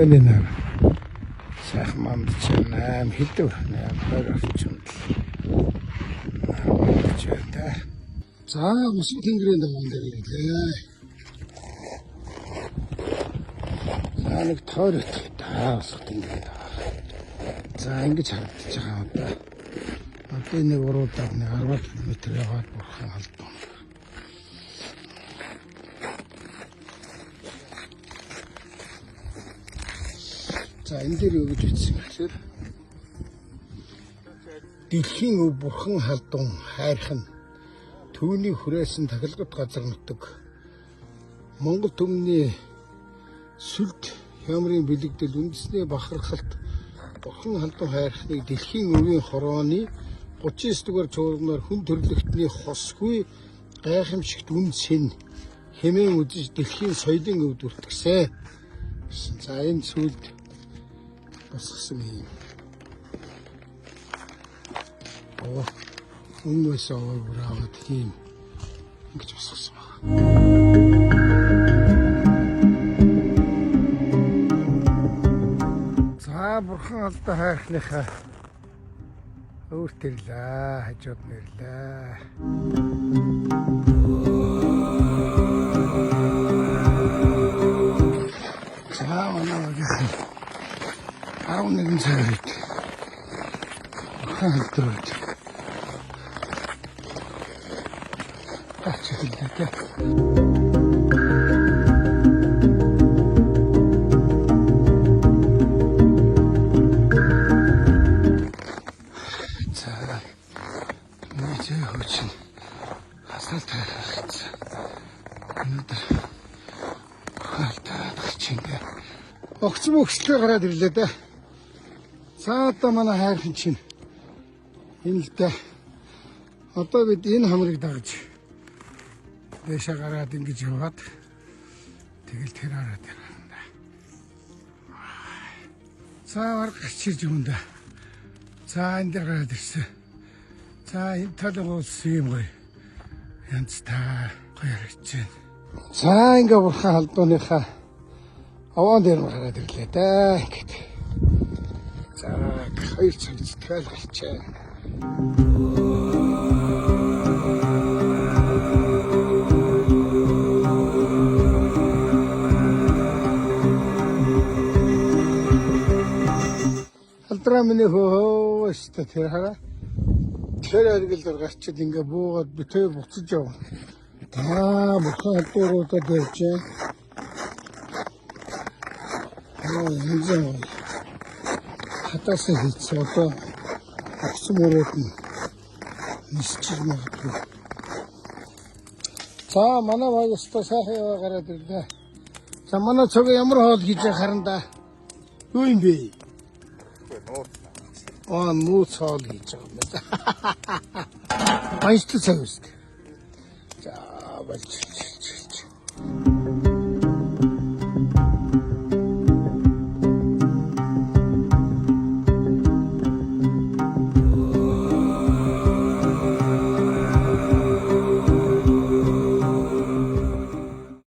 энэ нэр сайхан манд чинь 8 хэдв 20 орчимд читэй. За мөсөг тэнгэрийн даваан дээр ирлээ. За нэг тойр өгөх та мөсөг тэнгэрийн даваа. За ингэж харагдаж байгаа юм да. Одоо нэг уруудаар нэг 10 км яваад бурхан алдсан. За энэ дээр юу гэж хэлсэн гэхээр дэлхийн өв бурхан халдун хайрхан түүний хүрээсэн тахилгат газар нутаг Монгол түмний сүлд хямрын бэлэгдэл үндэсний бахархалт бурхан халдун хайрхныг дэлхийн өвийн хорооны 39 дугаар чуулганаар хүн төрлөختний хосгүй гайхамшигт үн сэн хэмээн үзэж дэлхийн соёлын өвд бүртгэсэн. За энэ сүлд босгосон юм. Өмнөөс аваад тийм ингэж босгосон байна. За бурхан алдаа хайрхныхаа өөртөрлөө хажууд нэрлээ. За манай 11 цагт хандрууд ачааллаа. За нэг хөчин асаал тарахсан. Өнөөдөр халтаад чингээ огцом өгслөө гараад ирлээ да. За одоо манай хайрхан чинь энэ л дээ. Одоо бид энэ хамрыг дагж дэшээ гараад ингэж яваад тэгэл тэр хараад байна. За арга чирж юм да. За энэ дээр гараад ирсэн. За энэ талын улсын юм гоё. Янзтай гоё харагдаж байна. За ингээ бурхан халдууныхаа аваан дээр гараад ирлээ да. Ингээд. За 2 цаг сэтгэл болчихээ. Алдраа миний хөөс тэр хараа. Тэр аргил гарчид ингээ буугаад битээ буцаж яв. Та бурхан халдууруудад ярьжээ. Энэ хатаасан хийцээ одоо огцом өрөөд нь нисчих магадгүй. За манай байгууллагаа сайхан яваа гараад ирлээ. За манай цог ямар хоол хийж харанда. Юу юм бэ? Нууц хоол хийж байгаа юм байна. Баяжтай цаг үст. За болж.